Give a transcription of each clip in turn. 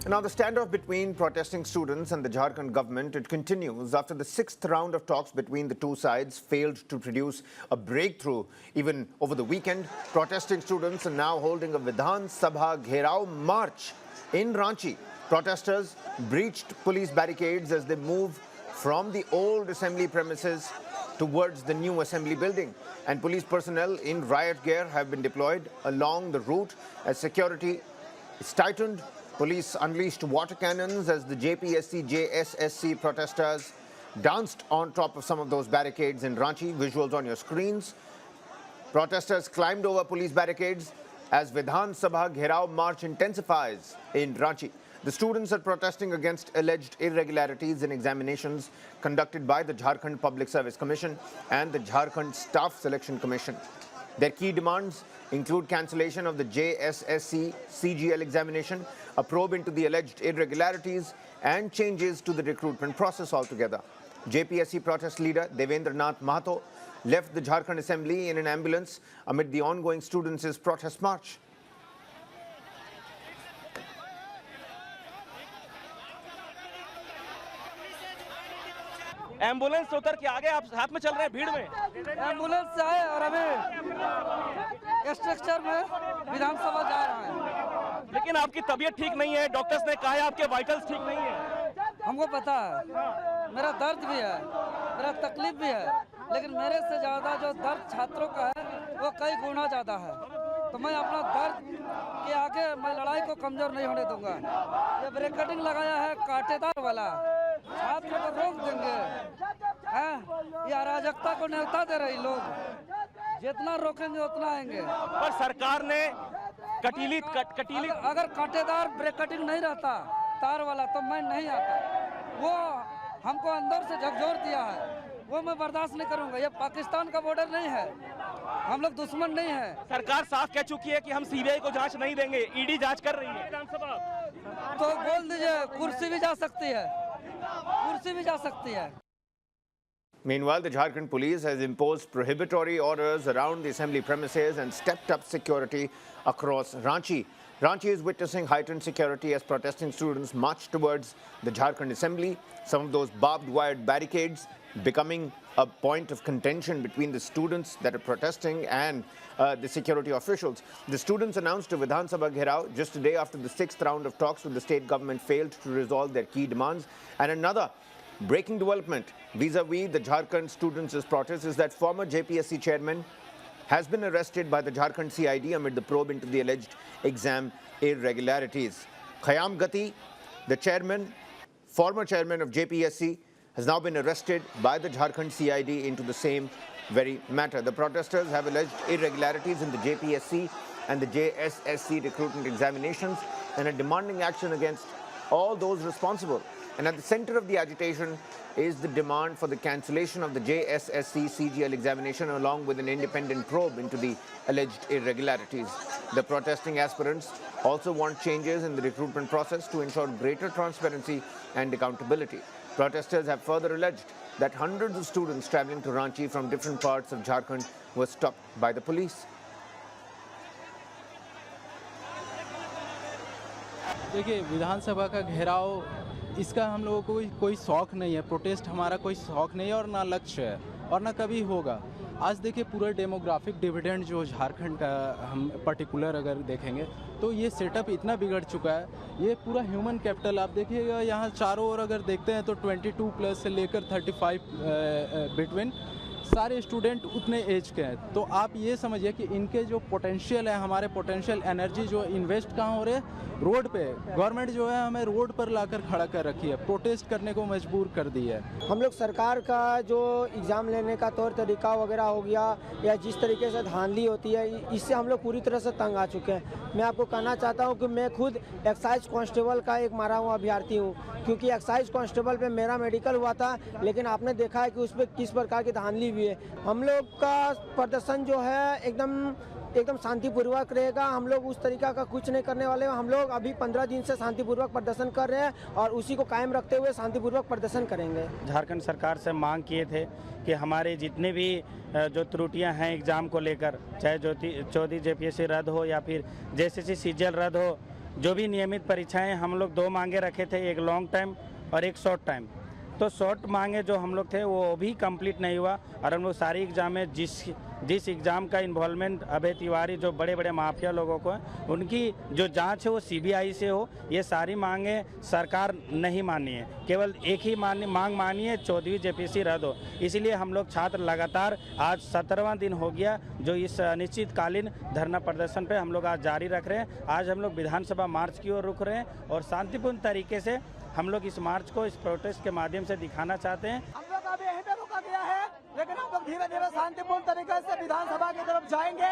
Now, the standoff between protesting students and the Jharkhand government, it continues after the sixth round of talks between the two sides failed to produce a breakthrough. Even over the weekend, protesting students are now holding a Vidhan Sabha Gherao march in Ranchi. Protesters breached police barricades as they move from the old assembly premises towards the new assembly building. And police personnel in riot gear have been deployed along the route as security is tightened. Police unleashed water cannons as the JPSC protesters danced on top of some of those barricades in Ranchi. Visuals on your screens. Protesters climbed over police barricades as Vidhan Sabha Gherao march intensifies in Ranchi. The students are protesting against alleged irregularities in examinations conducted by the Jharkhand Public Service Commission and the Jharkhand Staff Selection Commission. Their key demands include cancellation of the JSSC CGL examination, a probe into the alleged irregularities, and changes to the recruitment process altogether. JPSC protest leader Devendra Nath Mahato left the Jharkhand Assembly in an ambulance amid the ongoing students' protest march. Ambulance से उतर के आगे आप हाथ में चल रहे हैं भीड़ में। एम्बुलेंस से आए और अभी स्ट्रक्चर में विधानसभा जा रहा है। लेकिन आपकी तबीयत ठीक नहीं है, डॉक्टर्स ने कहा है आपके वाइटल्स ठीक नहीं है। हमको पता है, मेरा दर्द भी है, मेरा तकलीफ भी है, लेकिन मेरे से ज़्यादा जो दर्द छात्रों का है वो कई गुना ज़्यादा है। तो मैं अपना दर्द के आगे मैं लड़ाई को कमज़ोर नहीं होने दूंगा। ये ब्रेकेटिंग लगाया है कांटेदार वाला, छात्रों को रोक देंगे। हैं, ये अराजकता को न्योता दे रही लोग, जितना रोकेंगे उतना आएंगे। पर सरकार ने कटीली अगर कांटेदार ब्रेकेटिंग नहीं रहता तार वाला तो मैं नहीं आता। वो हमको अंदर से झकझोर दिया है, वो मैं बर्दाश्त नहीं करूंगा। ये पाकिस्तान का बॉर्डर नहीं है, हम लोग दुश्मन नहीं है। सरकार साफ कह चुकी है कि हम सीबीआई को जांच नहीं देंगे, ईडी जांच कर रही है। विधानसभा तो बोल दीजिए, कुर्सी भी जा सकती है, कुर्सी भी जा सकती है। Meanwhile, the Jharkhand police has imposed prohibitory orders around the assembly premises and stepped up security across Ranchi. Ranchi is witnessing heightened security as protesting students march towards the Jharkhand assembly. Some of those barbed wire barricades becoming a point of contention between the students that are protesting and the security officials. The students announced a Vidhan Sabha Gherao just a day after the sixth round of talks with the state government failed to resolve their key demands. And another breaking development vis-a-vis the Jharkhand students' protest is that former JPSC chairman has been arrested by the Jharkhand CID amid the probe into the alleged exam irregularities. Khayyam Gati, the former chairman of JPSC, has now been arrested by the Jharkhand CID into the same very matter. The protesters have alleged irregularities in the JPSC and the JSSC recruitment examinations and are demanding action against all those responsible. And at the center of the agitation is the demand for the cancellation of the JSSC CGL examination along with an independent probe into the alleged irregularities. The protesting aspirants also want changes in the recruitment process to ensure greater transparency and accountability. Protesters have further alleged that hundreds of students traveling to Ranchi from different parts of Jharkhand were stopped by the police. देखिए, विधानसभा का घेराव इसका हम लोगों को कोई शौक नहीं है। प्रोटेस्ट हमारा कोई शौक नहीं है और ना लक्ष्य है और ना कभी होगा। आज देखिए, पूरा डेमोग्राफिक डिविडेंड जो झारखंड का हम पर्टिकुलर अगर देखेंगे तो ये सेटअप इतना बिगड़ चुका है। ये पूरा ह्यूमन कैपिटल आप देखिएगा, यहाँ चारों ओर अगर देखते हैं तो 22 प्लस से लेकर 35 बिटवीन सारे स्टूडेंट उतने एज के हैं। तो आप ये समझिए कि इनके जो पोटेंशियल है, हमारे पोटेंशियल एनर्जी जो इन्वेस्ट कहाँ हो रहे हैं, रोड पे। गवर्नमेंट जो है हमें रोड पर लाकर खड़ा कर रखी है, प्रोटेस्ट करने को मजबूर कर दी है। हम लोग सरकार का जो एग्ज़ाम लेने का तौर तरीका वगैरह हो गया या जिस तरीके से धांधली होती है, इससे हम लोग पूरी तरह से तंग आ चुके हैं। मैं आपको कहना चाहता हूं कि मैं खुद एक्साइज कांस्टेबल का एक मारा हुआ अभ्यर्थी हूं, क्योंकि एक्साइज कांस्टेबल पे मेरा मेडिकल हुआ था, लेकिन आपने देखा है कि उस पर किस प्रकार की धांधली हुई है। हम लोग का प्रदर्शन जो है एकदम शांतिपूर्वक रहेगा। हम लोग उस तरीका का कुछ नहीं करने वाले। हम लोग अभी 15 दिन से शांतिपूर्वक प्रदर्शन कर रहे हैं और उसी को कायम रखते हुए शांतिपूर्वक प्रदर्शन करेंगे। झारखंड सरकार से मांग किए थे कि हमारे जितने भी जो त्रुटियां हैं एग्ज़ाम को लेकर, चाहे चौथी JPSC रद्द हो या फिर JSSC CGL रद्द हो, जो भी नियमित परीक्षाएं हम लोग 2 मांगे रखे थे, एक लॉन्ग टाइम और एक शॉर्ट टाइम। तो शॉर्ट मांगे जो हम लोग थे वो भी कंप्लीट नहीं हुआ और हम लोग सारी एग्ज़ाम में जिस एग्ज़ाम का इन्वॉल्वमेंट अभय तिवारी जो बड़े बड़े माफिया लोगों को है, उनकी जो जांच है वो सीबीआई से हो, ये सारी मांगे सरकार नहीं मानी है। केवल एक ही मांग मानी है, 14वीं जेपीसी रद्द हो। इसीलिए हम लोग छात्र लगातार आज 17वां दिन हो गया जो इस अनिश्चितकालीन धरना प्रदर्शन पे हम लोग आज जारी रख रहे हैं। आज हम लोग विधानसभा मार्च की ओर रुक रहे हैं और शांतिपूर्ण तरीके से हम लोग इस मार्च को इस प्रोटेस्ट के माध्यम से दिखाना चाहते हैं। हम लोग अभी यहीं पे रुका गया है, लेकिन हम लोग धीरे धीरे शांतिपूर्ण तरीके से विधानसभा की तरफ जाएंगे।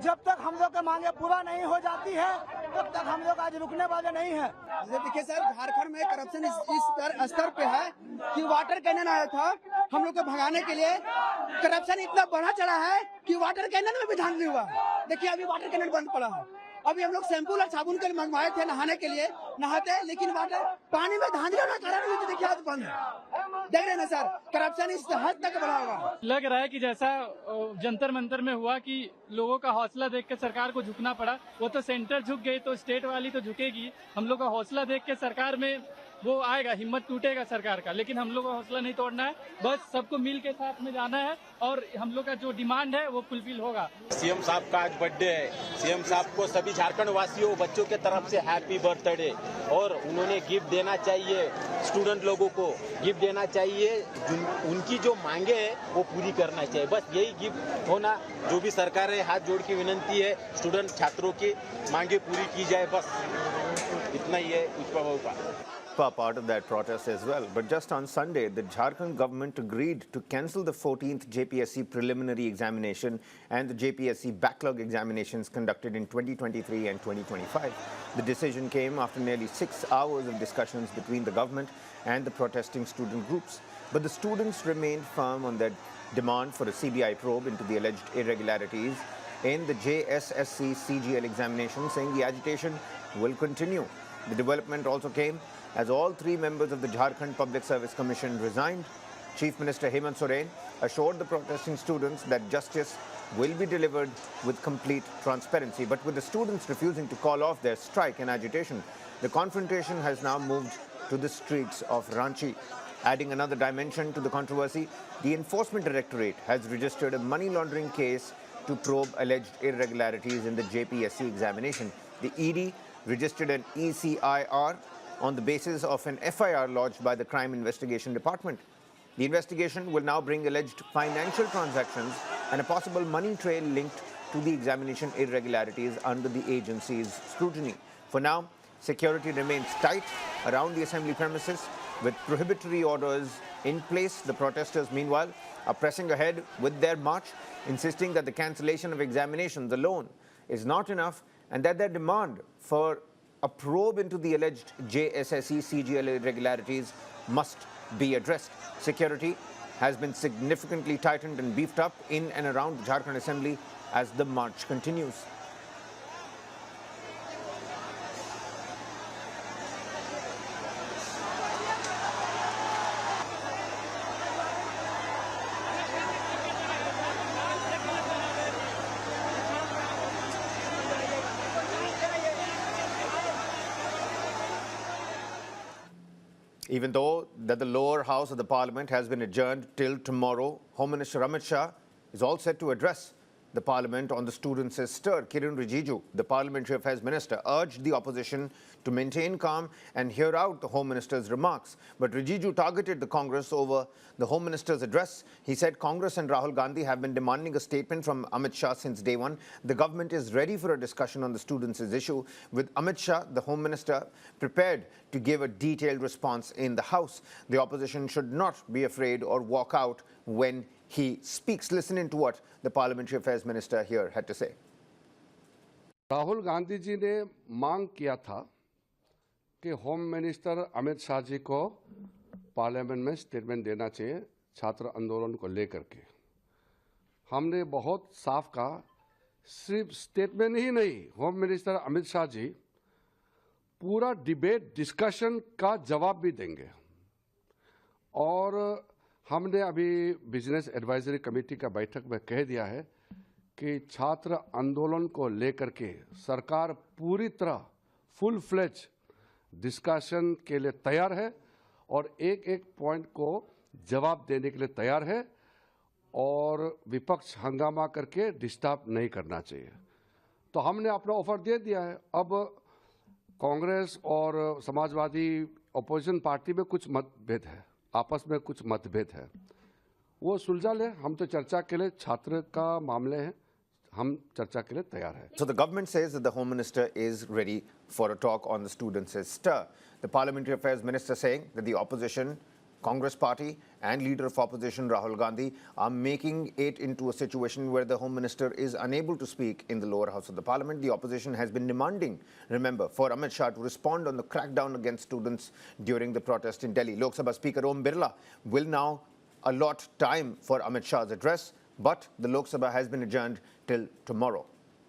जब तक हम लोग की मांगे पूरा नहीं हो जाती है तब तक हम लोग आज रुकने वाले नहीं है। देखिए सर, झारखंड में करप्शन इस स्तर पे है कि वाटर कैनन आया था हम लोग को भगाने के लिए। करप्शन इतना बढ़ा चढ़ा है कि वाटर कैनन में भी धांधली हुआ। देखिए अभी वाटर कैनन बंद पड़ा है। अभी हम लोग शैम्पू और साबुन के लिए मंगवाए थे नहाने के लिए, नहाते हैं, लेकिन वाटर पानी में धांधली होने के कारण भी देखिए आज बंद है। देख रहे हैं ना सर, करप्शन इस हद तक बढ़ा हुआ। लग रहा है कि जैसा जंतर मंतर में हुआ कि लोगों का हौसला देख के सरकार को झुकना पड़ा। वो तो सेंटर झुक गई तो स्टेट वाली तो झुकेगी। हम लोग का हौसला देख के सरकार में वो आएगा, हिम्मत टूटेगा सरकार का, लेकिन हम लोग का हौसला नहीं तोड़ना है। बस सबको मिल के साथ में जाना है और हम लोग का जो डिमांड है वो फुलफिल होगा। सीएम साहब का आज बर्थडे है। सीएम साहब को सभी झारखंड वासियों बच्चों के तरफ से हैप्पी बर्थडे। और उन्होंने गिफ्ट देना चाहिए, स्टूडेंट लोगों को गिफ्ट देना चाहिए, उनकी जो मांगे है वो पूरी करना चाहिए। बस यही गिफ्ट होना, जो भी सरकार है हाथ जोड़ की विनंती है, स्टूडेंट छात्रों की मांगे पूरी की जाए, बस इतना ही है उसका part of that protest as well. But just on Sunday, the Jharkhand government agreed to cancel the 14th JPSC preliminary examination and the JPSC backlog examinations conducted in 2023 and 2025. The decision came after nearly 6 hours of discussions between the government and the protesting student groups. But the students remained firm on their demand for a CBI probe into the alleged irregularities in the JSSC CGL examination, saying the agitation will continue. The development also came as all 3 members of the Jharkhand Public Service Commission resigned. Chief Minister Hemant Soren assured the protesting students that justice will be delivered with complete transparency. But with the students refusing to call off their strike and agitation, the confrontation has now moved to the streets of Ranchi. Adding another dimension to the controversy, the Enforcement Directorate has registered a money laundering case to probe alleged irregularities in the JPSC examination. The ED registered an ECIR on the basis of an FIR lodged by the Crime Investigation Department. The investigation will now bring alleged financial transactions and a possible money trail linked to the examination irregularities under the agency's scrutiny. For now, security remains tight around the assembly premises with prohibitory orders in place. The protesters, meanwhile, are pressing ahead with their march, insisting that the cancellation of examinations alone is not enough and that their demand for a probe into the alleged JSSC CGL irregularities must be addressed. Security has been significantly tightened and beefed up in and around the Jharkhand Assembly as the march continues. Even though that the lower house of the parliament has been adjourned till tomorrow, Home Minister Amit Shah is all set to address the parliament on the students' stir. Kiren Rijiju, the parliamentary affairs minister, urged the opposition to maintain calm and hear out the home minister's remarks. But Rijiju targeted the Congress over the home minister's address. He said Congress and Rahul Gandhi have been demanding a statement from Amit Shah since day one. The government is ready for a discussion on the students' issue, with Amit Shah, the home minister, prepared to give a detailed response in the House. The opposition should not be afraid or walk out when he speaks. Listen in to what the Parliamentary Affairs Minister here had to say. Rahul Gandhi ji ने मांग किया था कि home minister Amit Shah ji को parliament में statement देना चाहिए छात्र आंदोलन को लेकर के। हमने बहुत साफ कहा, सिर्फ स्टेटमेंट ही नहीं, होम मिनिस्टर अमित शाह जी पूरा डिबेट डिस्कशन का जवाब भी देंगे। और हमने अभी बिजनेस एडवाइजरी कमेटी का बैठक में कह दिया है कि छात्र आंदोलन को लेकर के सरकार पूरी तरह फुल फ्लेज डिस्कशन के लिए तैयार है और एक एक पॉइंट को जवाब देने के लिए तैयार है और विपक्ष हंगामा करके डिस्टर्ब नहीं करना चाहिए। तो हमने अपना ऑफर दे दिया है। अब कांग्रेस और समाजवादी अपोजिशन पार्टी में कुछ मतभेद है, आपस में कुछ मतभेद है, वो सुलझा ले। हम तो चर्चा के लिए छात्र का मामले हैं, हम चर्चा के लिए तैयार हैं। So the government says that the Home Minister is ready for a talk on the students' stir. The Parliamentary Affairs Minister saying that the opposition, Congress Party and Leader of Opposition Rahul Gandhi are making it into a situation where the Home Minister is unable to speak in the lower house of the Parliament. The opposition has been demanding, remember, for Amit Shah to respond on the crackdown against students during the protest in Delhi. Lok Sabha Speaker Om Birla will now allot time for Amit Shah's address, but the Lok Sabha has been adjourned till tomorrow.